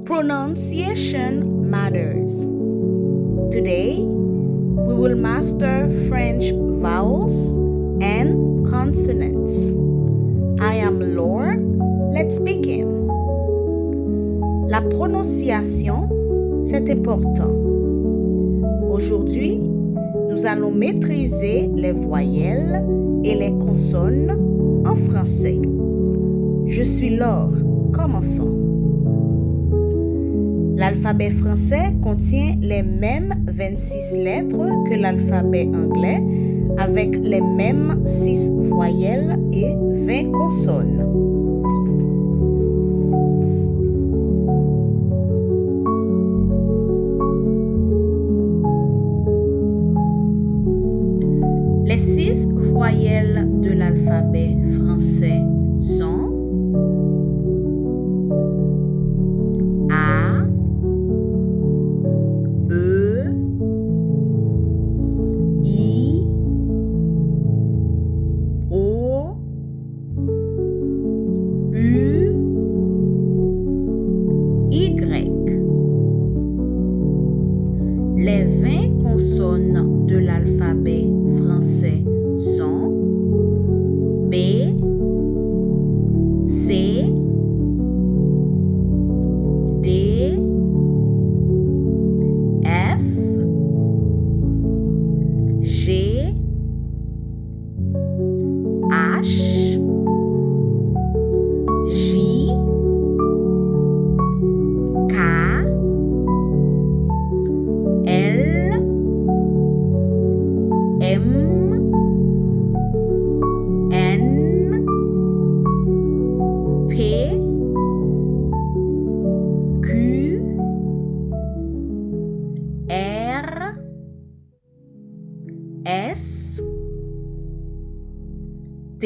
Pronunciation matters. Today, we will master French vowels and consonants. I am Laure. Let's begin. La prononciation, c'est important. Aujourd'hui, nous allons maîtriser les voyelles et les consonnes en français. Je suis Laure. Commençons. L'alphabet français contient les mêmes 26 lettres que l'alphabet anglais, avec les mêmes 6 voyelles et 20 consonnes. Les 6 voyelles de l'alphabet français sont A, E, I, O, U, Y. Les 20 consonnes de l'alphabet français sont B, C, D, F, G, H, J, K, L, M, N, P, Q, R, S, T,